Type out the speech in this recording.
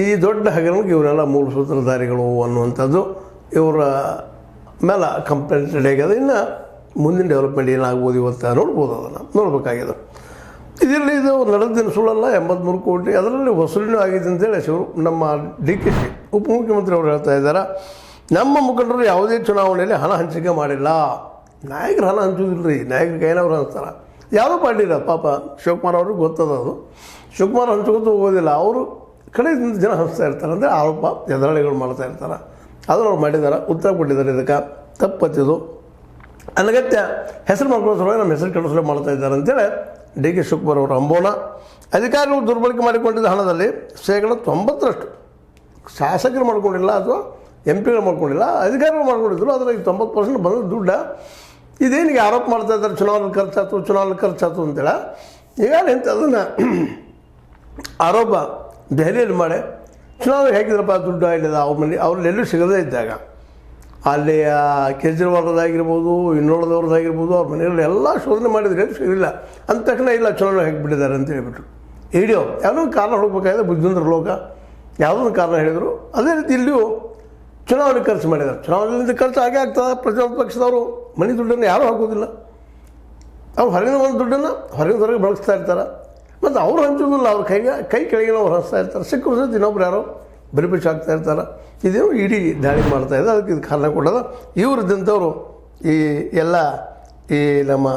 ಈ ದೊಡ್ಡ ಹಗರಣಕ್ಕೆ ಇವರೆಲ್ಲ ಮೂಲ ಸೂತ್ರಧಾರಿಗಳು ಅನ್ನುವಂಥದ್ದು ಇವರ ಮೇಲೆ ಕಂಪ್ಲೇಂಟ್ ರೆಡಿ ಆಗ್ಯದ. ಇನ್ನು ಮುಂದಿನ ಡೆವಲಪ್ಮೆಂಟ್ ಏನಾಗ್ಬೋದು ಇವತ್ತು ನೋಡ್ಬೋದು, ಅದನ್ನು ನೋಡ್ಬೇಕಾಗ್ಯದ. ಇದರಲ್ಲಿ ಇದು ನಡೆದಿನ ಸುಳ್ಳಲ್ಲ, 83 ಕೋಟಿ ಅದರಲ್ಲಿ ವಸೂಲಿನೂ ಆಗಿದೆ ಅಂತೇಳಿ ನಮ್ಮ DK ಶಿ ಉಪಮುಖ್ಯಮಂತ್ರಿ ಅವರು ಹೇಳ್ತಾ ಇದ್ದಾರೆ. ನಮ್ಮ ಮುಖಂಡರು ಯಾವುದೇ ಚುನಾವಣೆಯಲ್ಲಿ ಹಣ ಹಂಚಿಕೆ ಮಾಡಿಲ್ಲ. ನಾಯಕರು ಹಣ ಹಂಚೋದಿಲ್ಲ ರೀ, ನಾಯಕರು ಕೈನವ್ರು ಹಂಚ್ತಾರೆ. ಯಾವುದೋ ಪಾರ್ಟಿರ ಪಾಪ ಶಿವಕುಮಾರ್ ಅವ್ರಿಗೆ ಗೊತ್ತದ ಅದು. ಶಿವಕುಮಾರ್ ಹಂಚ್ಕೋತ ಹೋಗೋದಿಲ್ಲ, ಅವರು ಕಡೆಯಿಂದ ಜನ ಹಂಚ್ತಾ ಇರ್ತಾರೆ ಅಂದರೆ ಆರೋಪ ಎದುರಾಳಿಗಳು ಮಾಡ್ತಾ ಇರ್ತಾರೆ. ಅದನ್ನು ಅವ್ರು ಮಾಡಿದ್ದಾರೆ, ಉತ್ತರ ಕೊಟ್ಟಿದ್ದಾರೆ. ಇದಕ್ಕೆ ತಪ್ಪತ್ತಿದು ಅನಗತ್ಯ ಹೆಸರು ಮಾಡ್ಕೊಳ್ಳೋ ನಮ್ಮ ಹೆಸರು ಕೆಡಿಸಲು ಮಾಡ್ತಾ ಇದ್ದಾರೆ ಅಂತೇಳಿ DK ಶಿವಕುಮಾರ್ ಅವರು ಅಂಬೋಣ. ಅಧಿಕಾರಿಗಳು ದುರ್ಬಳಕೆ ಮಾಡಿಕೊಂಡಿದ್ದ ಹಣದಲ್ಲಿ 90% ಶಾಸಕರು ಮಾಡ್ಕೊಂಡಿಲ್ಲ ಅಥವಾ MP ಗಳು ಮಾಡ್ಕೊಂಡಿಲ್ಲ, ಅಧಿಕಾರಿಗಳು ಮಾಡ್ಕೊಂಡಿದ್ರು. ಅದರಲ್ಲಿ 90% ಬಂದ ದುಡ್ಡು ಇದೇನಿಗೆ ಆರೋಪ ಮಾಡ್ತಾ ಇದ್ದಾರೆ, ಚುನಾವಣೆ ಖರ್ಚಾಯ್ತು ಅಂತೇಳಿ. ಈಗ ಎಂತ ಅದನ್ನು ಆರೋಪ ದೆಹಲಿಯಲ್ಲಿ ಮಾಡಿ ಚುನಾವಣೆಗೆ ಹಾಕಿದ್ರಪ್ಪ ದುಡ್ಡು ಆಗಿದೆ ಅವ್ರ ಮನೆ ಅವ್ರಲ್ಲೆಲ್ಲೂ ಸಿಗದೇ ಇದ್ದಾಗ, ಅಲ್ಲಿ ಕೇಜ್ರಿವಾಲ್ದಾಗಿರ್ಬೋದು, ಇನ್ನೋಳದವ್ರದ್ದಾಗಿರ್ಬೋದು, ಅವ್ರ ಮನೆಯಲ್ಲಿ ಎಲ್ಲ ಶೋಧನೆ ಮಾಡಿದರೆ ಸಿಗಲಿಲ್ಲ. ಅಂದ ತಕ್ಷಣ ಇಲ್ಲ ಚುನಾವಣೆ ಹಾಕಿಬಿಟ್ಟಿದ್ದಾರೆ ಅಂತ ಹೇಳ್ಬಿಟ್ರು. ಹಿಡಿಯೋ ಯಾವುದೋ ಒಂದು ಕಾರಣ ಹುಡುಕಬೇಕಾಗಿದೆ, ಬುದ್ಧಿವಂತರ ಲೋಕ ಯಾವುದೋ ಒಂದು ಕಾರಣ ಹೇಳಿದರು. ಅದೇ ರೀತಿ ಇಲ್ಲಿಯೂ ಚುನಾವಣೆ ಖರ್ಚು ಮಾಡಿದ್ದಾರೆ. ಚುನಾವಣೆಯಿಂದ ಖರ್ಚು ಆಗೇ ಆಗ್ತದೆ. ಪ್ರತಿಯೊಂದು ಪಕ್ಷದವರು ಮನೆ ದುಡ್ಡನ್ನು ಯಾರೂ ಹಾಕೋದಿಲ್ಲ. ಅವ್ರು ಹೊರಗಿನ ಒಂದು ದುಡ್ಡನ್ನು ಹೊರಗೆ ಬಳಸ್ತಾ ಇರ್ತಾರೆ. ಮತ್ತು ಅವ್ರು ಹಂಚೋದಿಲ್ಲ, ಅವ್ರ ಕೈ ಕೆಳಗಿನ ಅವ್ರು ಹಂಚ್ತಾ ಇರ್ತಾರೆ. ಸಿಕ್ಕರು ಸಹಿತ ಇನ್ನೊಬ್ರು ಯಾರೋ ಬರಿಪಿಚ್ಚು ಹಾಕ್ತಾ ಇರ್ತಾರೆ. ಇದೇನು ಇಡೀ ದಾಳಿ ಮಾಡ್ತಾಯಿದೆ. ಅದಕ್ಕೆ ಇದು ಕಾರಣ ಕೊಡೋದು ಇವ್ರದ್ದಂಥವ್ರು ಈ ಎಲ್ಲ ಈ ನಮ್ಮ